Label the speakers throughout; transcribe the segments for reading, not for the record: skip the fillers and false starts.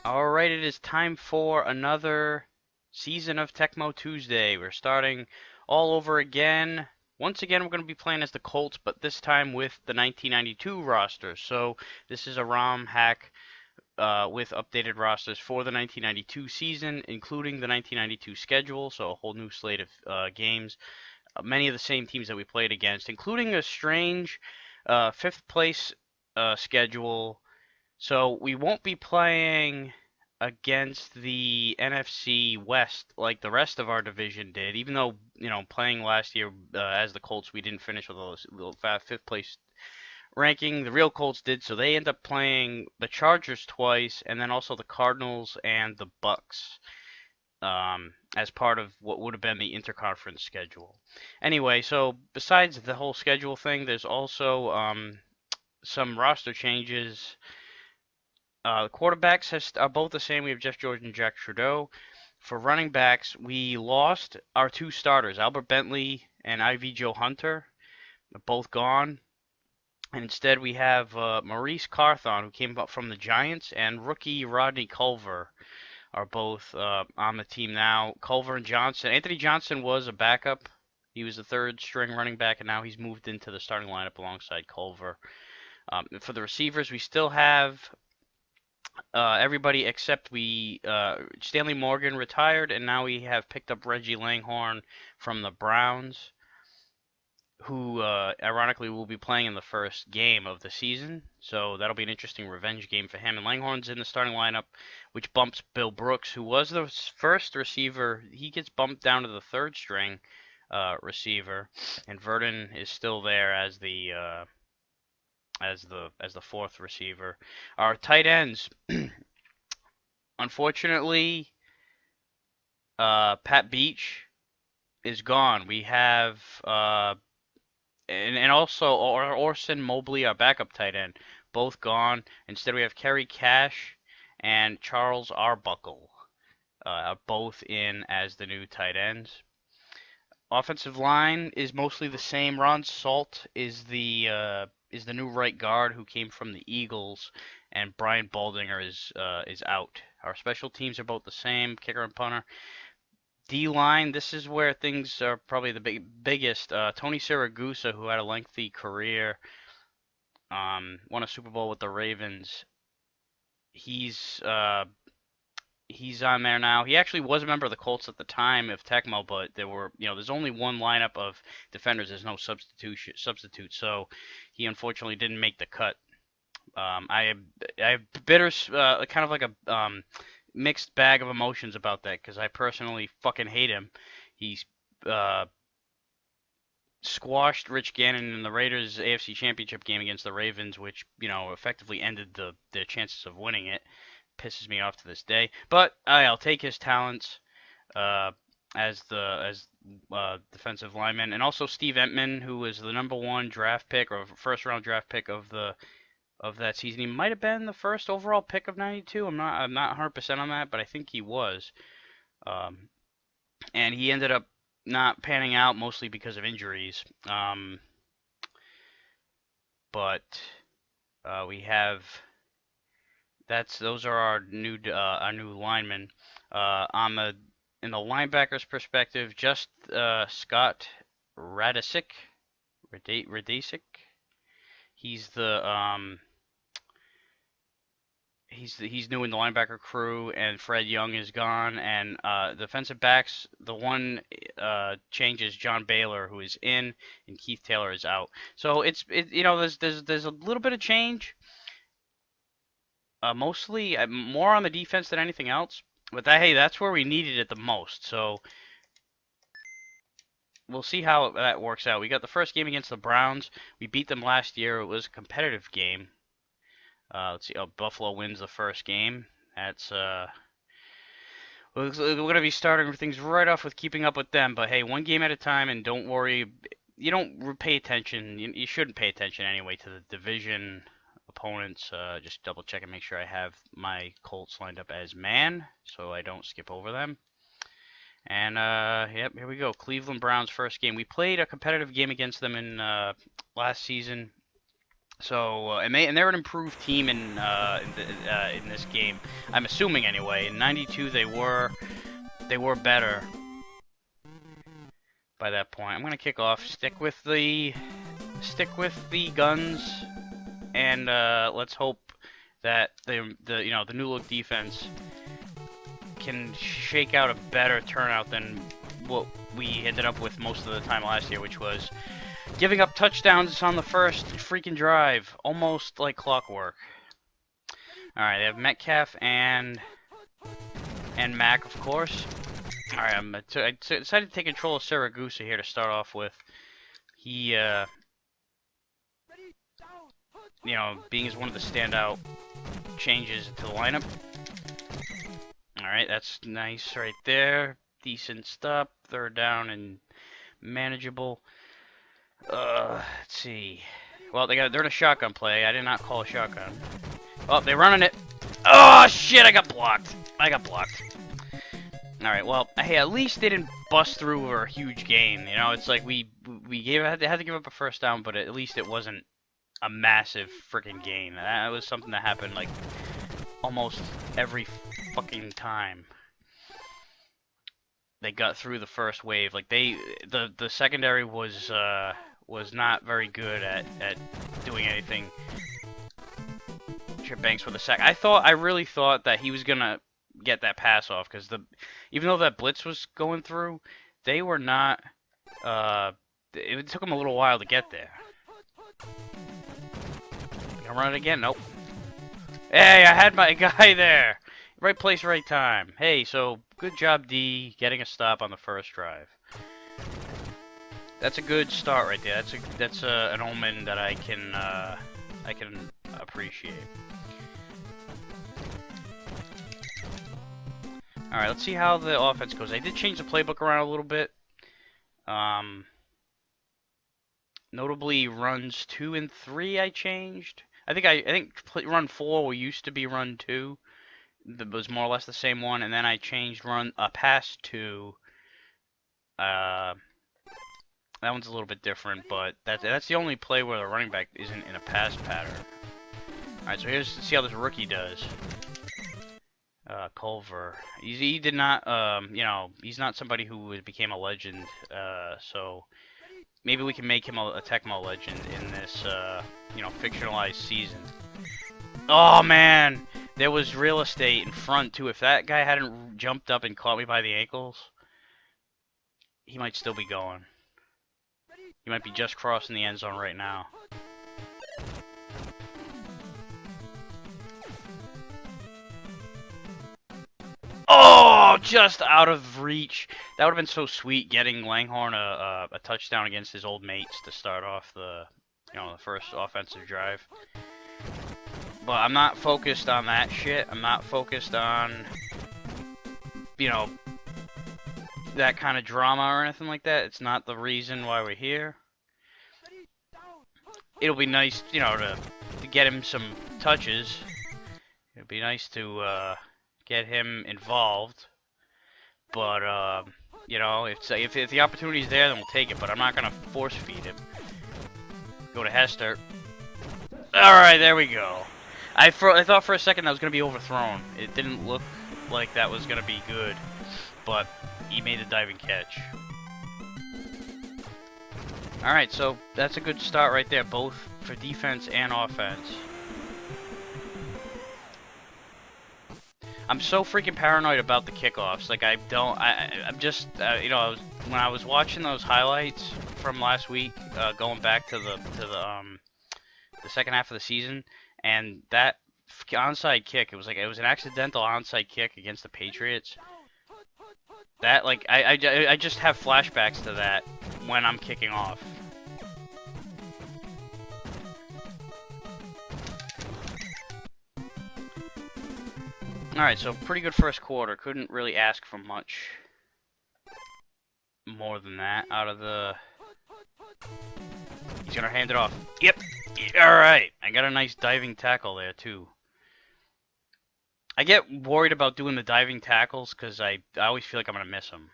Speaker 1: Alright, it is time for another season of Tecmo Tuesday. We're starting all over again. Once again, we're going to be playing as the Colts, but this time with the 1992 roster. So this is a ROM hack with updated rosters for the 1992 season, including the 1992 schedule, so a whole new slate of games. Many of the same teams that we played against, including a strange fifth place schedule. So we won't be playing against the NFC West like the rest of our division did, even though, playing last year as the Colts, we didn't finish with a little fifth place ranking. The real Colts did, so they end up playing the Chargers twice, and then also the Cardinals and the Bucks as part of what would have been the interconference schedule. Anyway, so besides the whole schedule thing, there's also some roster changes. The quarterbacks are both the same. We have Jeff George and Jack Trudeau. For running backs, we lost our two starters, Albert Bentley and Ivy Joe Hunter. They're both gone. And instead, we have Maurice Carthon, who came up from the Giants, and rookie Rodney Culver are both on the team now. Culver and Johnson. Anthony Johnson was a backup. He was the third string running back, and now he's moved into the starting lineup alongside Culver. For the receivers, we still have everybody except Stanley Morgan retired, and now we have picked up Reggie Langhorne from the Browns, who ironically will be playing in the first game of the season. So that'll be an interesting revenge game for him. And Langhorne's in the starting lineup, which bumps Bill Brooks, who was the first receiver. He gets bumped down to the third string receiver, and Verdon is still there as the fourth receiver. Our tight ends. Unfortunately, Pat Beach is gone. We have and also Orson Mobley, our backup tight end, both gone. Instead, we have Kerry Cash and Charles Arbuckle, both in as the new tight ends. Offensive line is mostly the same. Ron Salt is the new right guard who came from the Eagles, and Brian Baldinger is out. Our special teams are both the same, kicker and punter. D-line, this is where things are probably the biggest. Tony Siragusa, who had a lengthy career, won a Super Bowl with the Ravens. He's on there now. He actually was a member of the Colts at the time of Tecmo, but there's only one lineup of defenders. There's no substitute, so he unfortunately didn't make the cut. I have bitter, kind of like a mixed bag of emotions about that because I personally fucking hate him. He's squashed Rich Gannon in the Raiders AFC Championship game against the Ravens, which effectively ended their chances of winning it. Pisses me off to this day, but I'll take his talents as defensive lineman, and also Steve Entman, who was the number one draft pick or first round draft pick of that season. He might have been the first overall pick of '92. I'm not 100% on that, but I think he was. And he ended up not panning out mostly because of injuries. But we have those are our new linemen. In the linebackers perspective, just Scott Radisic. He's he's new in the linebacker crew, and Fred Young is gone. And defensive backs, the one change is John Baylor, who is in, and Keith Taylor is out. So there's a little bit of change. Mostly more on the defense than anything else. But that's where we needed it the most. So we'll see how that works out. We got the first game against the Browns. We beat them last year. It was a competitive game. Let's see. Oh, Buffalo wins the first game. That's we're gonna be starting things right off with keeping up with them. But hey, one game at a time, and don't worry. You don't pay attention. You shouldn't pay attention anyway to the division opponents. Just double check and make sure I have my Colts lined up as man, so I don't skip over them. And yep, here we go. Cleveland Browns first game. We played a competitive game against them in last season. So and they're an improved team in this game. I'm assuming anyway. In '92 they were better by that point. I'm gonna kick off. Stick with the guns, and let's hope that the new look defense can shake out a better turnout than what we ended up with most of the time last year, which was giving up touchdowns on the first freaking drive, almost like clockwork. All right, they have Metcalf and Mac, of course. All right, I decided to take control of Saragusa here to start off with. He, being as one of the standout changes to the lineup. All right, that's nice right there. Decent stop. Third down and manageable. Let's see. Well, they're in a shotgun play. I did not call a shotgun. Oh, they're running it. Oh shit! I got blocked. All right. Well, hey, at least they didn't bust through for a huge gain. It's like we had to give up a first down, but at least it wasn't a massive freaking gain. That was something that happened like almost every fucking time they got through the first wave. Like the secondary was not very good at doing anything. Banks with a sack. I really thought that he was gonna get that pass off because even though that blitz was going through, they were not. It took them a little while to get there. Gonna run it again? Nope. Hey, I had my guy there. Right place, right time. Hey, so good job, D, getting a stop on the first drive. That's a good start right there. That's an omen that I can appreciate. All right, let's see how the offense goes. I did change the playbook around a little bit. Notably, runs 2 and 3 I changed. I think run 4 used to be run 2. That was more or less the same one, and then I changed pass 2. That one's a little bit different, but that's the only play where the running back isn't in a pass pattern. All right, so here's to see how this rookie does. Culver. He did not, he's not somebody who became a legend, so maybe we can make him a Tecmo legend in this, fictionalized season. Oh, man! There was real estate in front, too. If that guy hadn't jumped up and caught me by the ankles, he might still be going. He might be just crossing the end zone right now. Oh, just out of reach. That would have been so sweet getting Langhorne a touchdown against his old mates to start off the first offensive drive. But I'm not focused on that shit. I'm not focused on, that kind of drama or anything like that. It's not the reason why we're here. It'll be nice, to get him some touches. It'd be nice to get him involved, but if the opportunity's there, then we'll take it. But I'm not gonna force feed him. Go to Hester. All right, there we go. I thought for a second that was gonna be overthrown. It didn't look like that was gonna be good, but he made the diving catch. All right, so that's a good start right there, both for defense and offense. I'm so freaking paranoid about the kickoffs. Like I'm just, when I was watching those highlights from last week, going back to the second half of the season, and that onside kick, it was an accidental onside kick against the Patriots. That I just have flashbacks to that when I'm kicking off. Alright, so pretty good first quarter. Couldn't really ask for much more than that out of the... He's gonna hand it off. Yep! Alright! I got a nice diving tackle there, too. I get worried about doing the diving tackles because I always feel like I'm gonna miss them.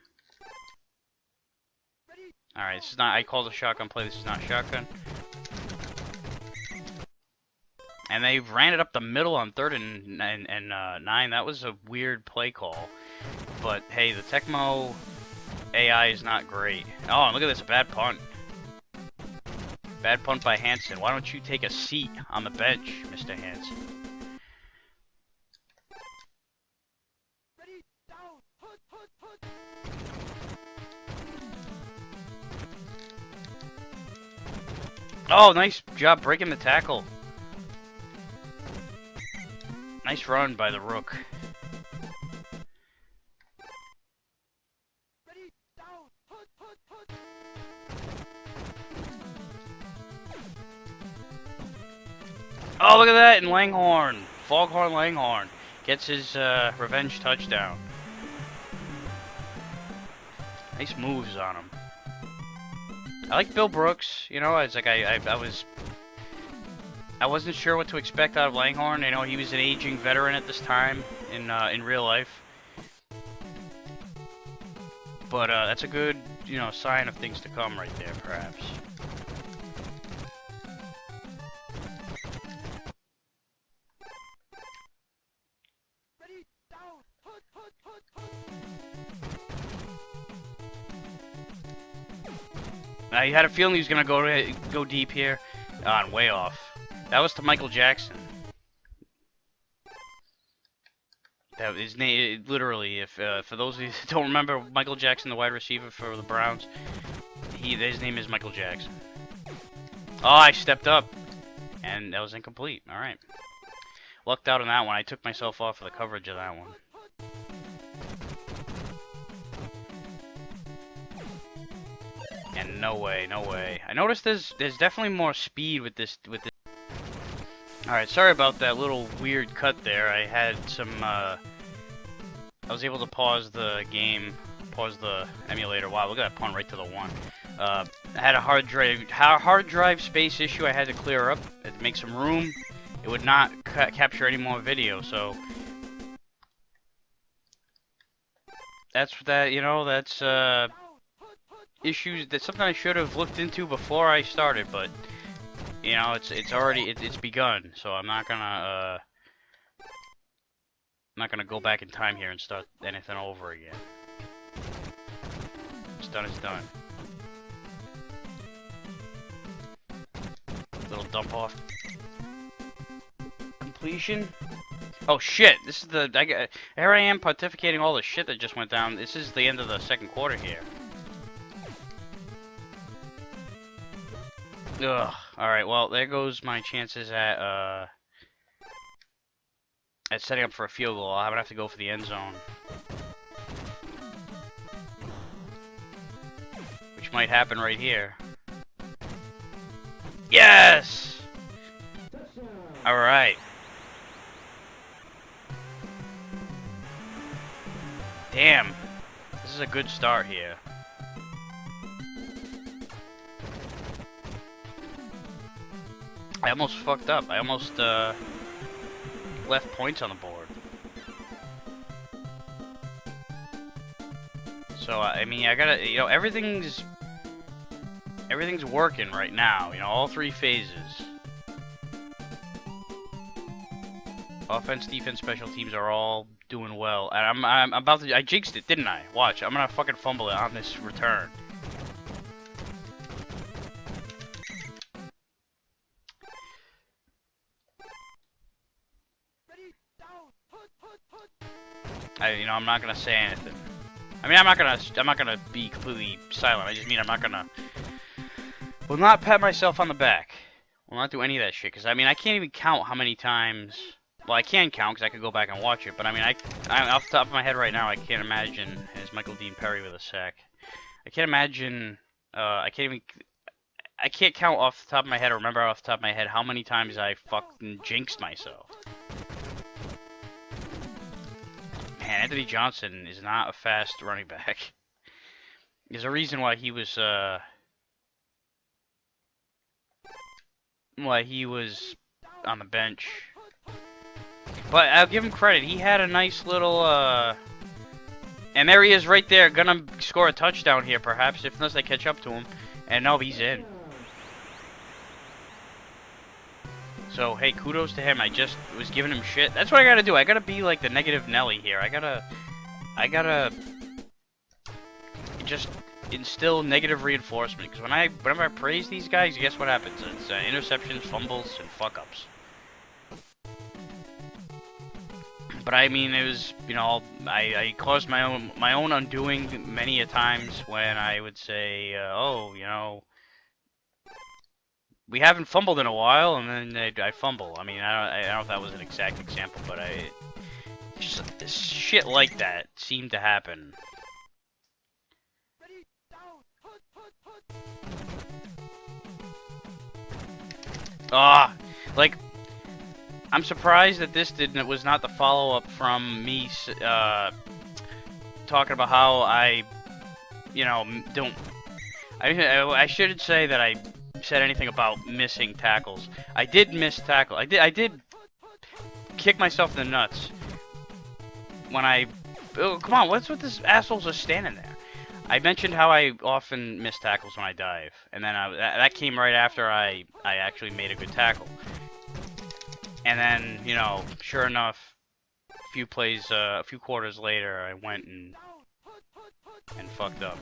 Speaker 1: Alright, this is not... I called a shotgun play. This is not shotgun. and they ran it up the middle on 3rd and 9. That was a weird play call. But hey, the Tecmo AI is not great. Oh, and look at this, bad punt. Bad punt by Hansen. Why don't you take a seat on the bench, Mr. Hansen? Oh, nice job breaking the tackle. Nice run by the Rook. Oh, look at that, and Langhorn, Foghorn Langhorn, gets his revenge touchdown. Nice moves on him. I like Bill Brooks, you know, it's like I wasn't sure what to expect out of Langhorn. You know, he was an aging veteran at this time in real life. But that's a good, you know, sign of things to come right there, perhaps. I had a feeling he was gonna go deep here. On way off. That was to Michael Jackson. That his name, literally. If for those of you that don't remember, Michael Jackson, the wide receiver for the Browns, his name is Michael Jackson. Oh, I stepped up, and that was incomplete. All right, lucked out on that one. I took myself off of the coverage of that one. And no way, no way. I noticed there's definitely more speed with this. Alright, sorry about that little weird cut there. I had some, I was able to pause the game, pause the emulator. Wow, look at that punt right to the 1. I had a hard drive space issue I had to clear up. I had to make some room. It would not capture any more video, so that's issues. That's something I should have looked into before I started, but you know, it's begun, so I'm not gonna go back in time here and start anything over again. What's done is done. Little dump off. Completion. Oh shit! This is here I am pontificating all the shit that just went down. This is the end of the second quarter here. Ugh. Alright, well, there goes my chances at setting up for a field goal. I'm gonna have to go for the end zone. Which might happen right here. Yes! Alright. Damn. This is a good start here. I almost fucked up. I almost left points on the board. So I mean, I gotta, you know, everything's working right now. You know, all 3 phases. Offense, defense, special teams are all doing well. And I'm about to. I jinxed it, didn't I? Watch. I'm gonna fucking fumble it on this return. You know, I'm not gonna say anything. I mean, I'm not gonna be completely silent. I just mean will not pat myself on the back. Will not do any of that shit. Cause I mean, I can't even count how many times. Well, I can count because I could go back and watch it. But I mean, I'm off the top of my head right now. I can't imagine as Michael Dean Perry with a sack. I can't imagine. I can't count off the top of my head or remember off the top of my head how many times I fucking jinxed myself. Man, Anthony Johnson is not a fast running back. There's a reason why he was on the bench. But I'll give him credit. He had a nice little and there he is right there, gonna score a touchdown here perhaps, unless they catch up to him. And no, he's in. So, hey, kudos to him. I just was giving him shit. That's what I gotta do. I gotta be like the negative Nelly here. I gotta just instill negative reinforcement. Because whenever I praise these guys, guess what happens? It's interceptions, fumbles, and fuck-ups. But I mean, it was, you know, I caused my own undoing many a times when I would say, oh, you know, we haven't fumbled in a while, and then I fumble. I mean, I don't know if that was an exact example, but just shit like that seemed to happen. Ah, like, I'm surprised that this was not the follow-up from me talking about how I, you know, don't. I shouldn't say that I said anything about missing tackles. I did miss tackle. I did kick myself in the nuts when I. Oh, come on, what's with this assholes just standing there? I mentioned how I often miss tackles when I dive, and then that came right after I actually made a good tackle. And then, you know, sure enough, a few quarters later, I went and fucked up.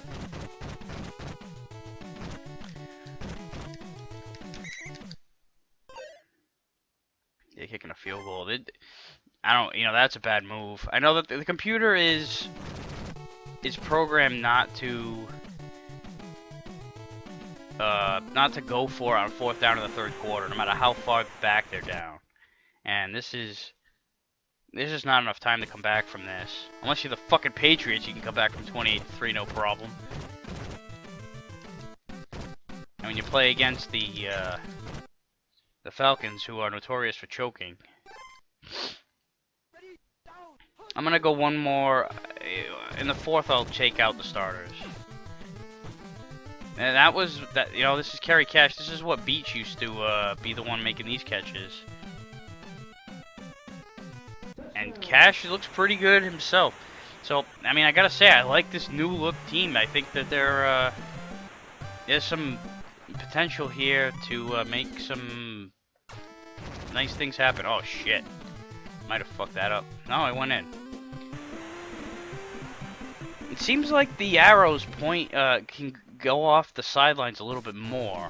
Speaker 1: Yeah, kicking a field goal. I don't, you know, that's a bad move. I know that the computer is programmed not to go for it on 4th down in the 3rd quarter, no matter how far back they're down. And this is not enough time to come back from this. Unless you're the fucking Patriots, you can come back from 28-3 no problem. And when you play against the Falcons, who are notorious for choking, I'm gonna go one more. In the 4th, I'll take out the starters. And that. You know, this is Kerry Cash. This is what Beach used to be the one making these catches. And Cash looks pretty good himself. So, I mean, I gotta say, I like this new look team. I think that there's some potential here to make some nice things happen. Oh shit, might have fucked that up. No, I went in. It seems like the arrows can go off the sidelines a little bit more.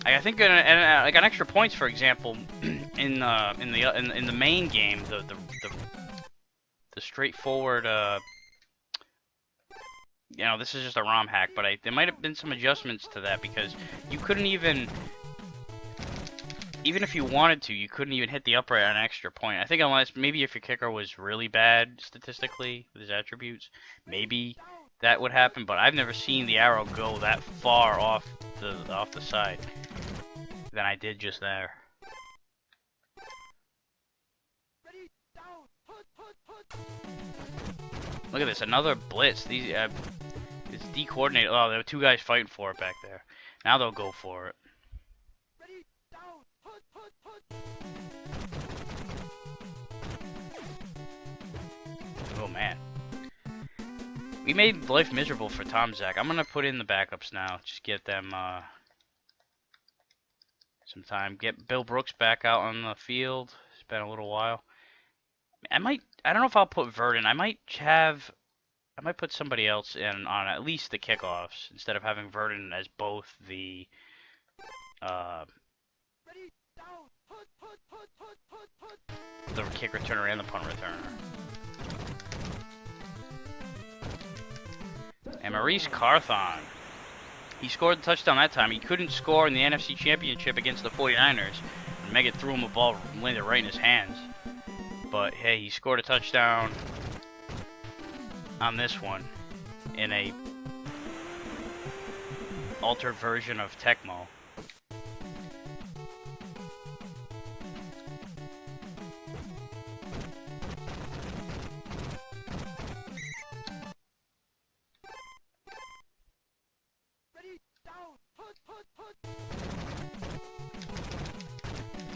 Speaker 1: I think like on extra points, for example, in the main game, the straightforward, you know, this is just a ROM hack, but there might have been some adjustments to that because you couldn't even if you wanted to, you couldn't even hit the upright on an extra point. I think unless maybe if your kicker was really bad statistically with his attributes, maybe that would happen. But I've never seen the arrow go that far off the side than I did just there. Look at this, another blitz. These it's decoordinated. Oh, there were 2 guys fighting for it back there. Now they'll go for it. Oh man, we made life miserable for Tom Zach. I'm gonna put in the backups now. Just get them some time. Get Bill Brooks back out on the field. It's been a little while. I don't know if I'll put Verdon. I might put somebody else in on at least the kickoffs instead of having Verdon as both the kick returner and the punt returner. And Maurice Carthon, he scored the touchdown that time. He couldn't score in the NFC Championship against the 49ers. Meggett threw him a ball, landed right in his hands. But hey, he scored a touchdown on this one in a altered version of Tecmo.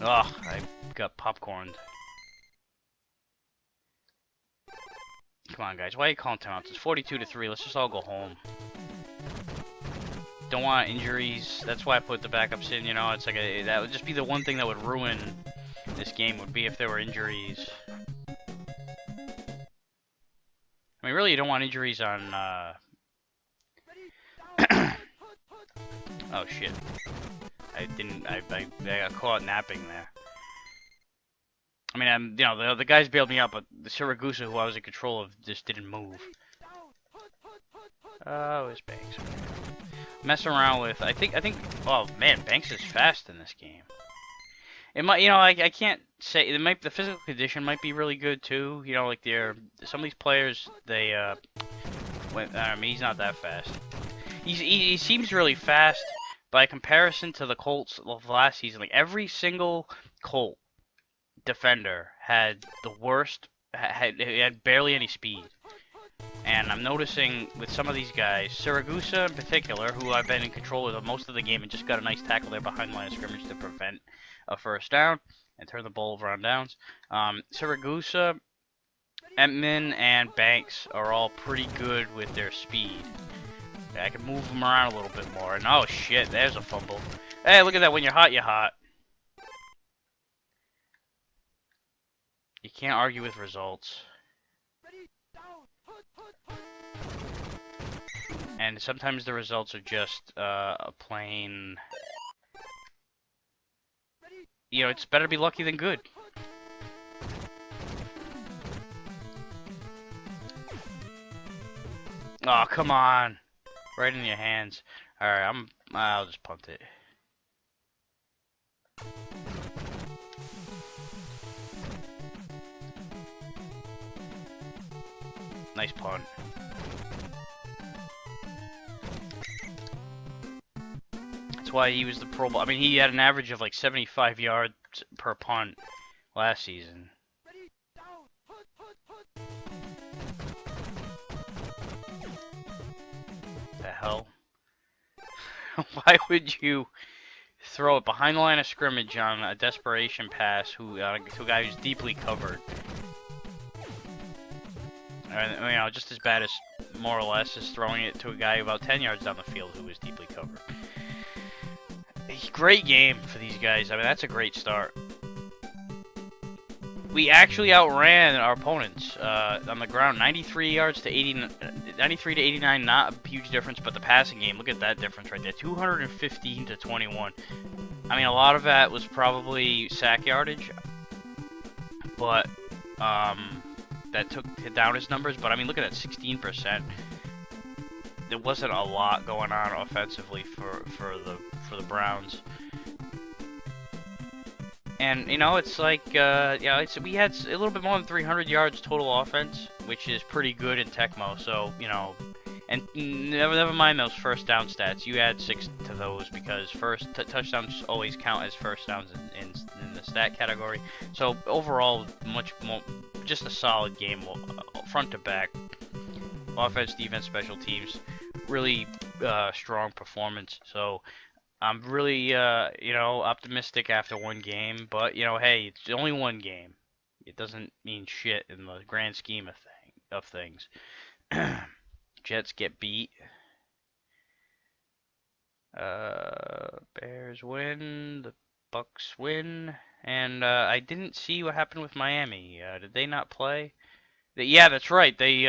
Speaker 1: Ugh, I got popcorned. Come on, guys. Why are you calling timeouts? It's 42-3. Let's just all go home. don't want injuries. That's why I put the backups in. You know, it's like that would just be the one thing that would ruin this game would be if there were injuries. I mean, really, you don't want injuries on. Oh shit! I didn't. I got caught napping there. I mean, you know, the guys bailed me out, but the Siragusa, who I was in control of, just didn't move. Oh, it's Banks. Messing around with. I think. Oh man, Banks is fast in this game. It might, you know, I can't say it might. The physical condition might be really good too. You know, like some of these players, they I mean, he's not that fast. He seems really fast by comparison to the Colts of last season. Like every single Colt defender had the worst, had barely any speed. And I'm noticing with some of these guys, Siragusa in particular, who I've been in control of most of the game and just got a nice tackle there behind the line of scrimmage to prevent a first down and turn the ball over on downs. Siragusa, Entman, and Banks are all pretty good with their speed. I can move them around a little bit more. And oh shit, there's a fumble. Hey, look at that. When you're hot, you're hot. You can't argue with results. And sometimes the results are just a plain... You know, it's better to be lucky than good. Oh, come on. Right in your hands. Alright, I'll just punt it. Nice punt. That's why he was the Pro Bowl. I mean, he had an average of like 75 yards per punt last season. The hell? Why would you throw it behind the line of scrimmage on a desperation pass to a guy who's deeply covered? You know, just as bad as, more or less, as throwing it to a guy about 10 yards down the field who was deeply covered. Great game for these guys. I mean, that's a great start. We actually outran our opponents on the ground, 93 yards to 80, 93 to 89. Not a huge difference, but the passing game, look at that difference right there, 215 to 21. I mean, a lot of that was probably sack yardage, but that took down his numbers. But I mean, look at that, 16%. There wasn't a lot going on offensively for the Browns. And, you know, it's like, you know, we had a little bit more than 300 yards total offense, which is pretty good in Tecmo, so, you know, and never mind those first down stats. You add 6 to those because touchdowns always count as first downs in the stat category. So, overall, much more, just a solid game, front to back. Offense, defense, special teams, really strong performance, so... I'm really, you know, optimistic after one game, but, you know, hey, it's only one game. It doesn't mean shit in the grand scheme of things. Jets get beat. Bears win. The Bucks win. And, I didn't see what happened with Miami. Did they not play? Yeah, that's right. They,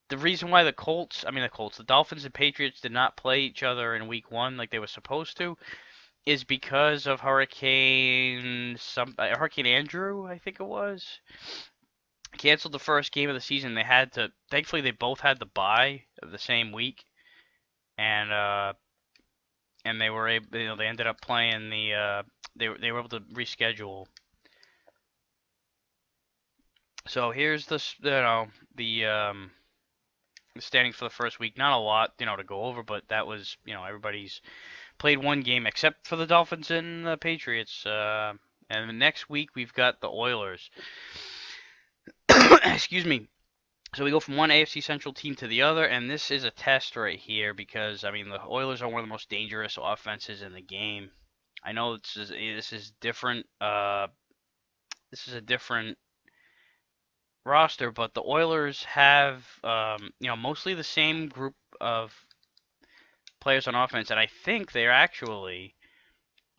Speaker 1: the reason why the Dolphins and Patriots did not play each other in week 1 like they were supposed to is because of Hurricane Andrew, I think it was. Canceled the first game of the season. Thankfully they both had the bye of the same week. And they were able, you know, they ended up playing they were able to reschedule. So here's the standings for the first week. Not a lot, you know, to go over, but that was, you know, everybody's played one game except for the Dolphins and the Patriots. And the next week we've got the Oilers. Excuse me. So we go from one AFC Central team to the other, and this is a test right here because, I mean, the Oilers are one of the most dangerous offenses in the game. I know this is different. This is a different roster, but the Oilers have, you know, mostly the same group of players on offense, and I think they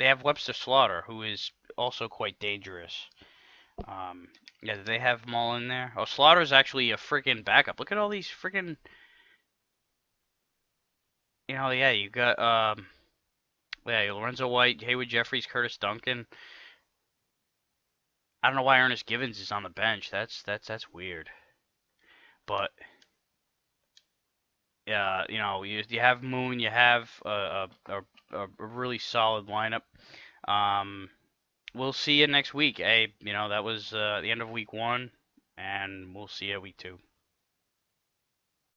Speaker 1: have Webster Slaughter, who is also quite dangerous. Yeah, they have them all in there. Oh, Slaughter's actually a freaking backup. Look at all these freaking, yeah, you got yeah, Lorenzo White, Haywood Jeffries, Curtis Duncan. I don't know why Ernest Givens is on the bench. That's weird. But yeah, you have Moon, you have a really solid lineup. Um, we'll see you next week. Hey, that was the end of week 1, and we'll see you week 2.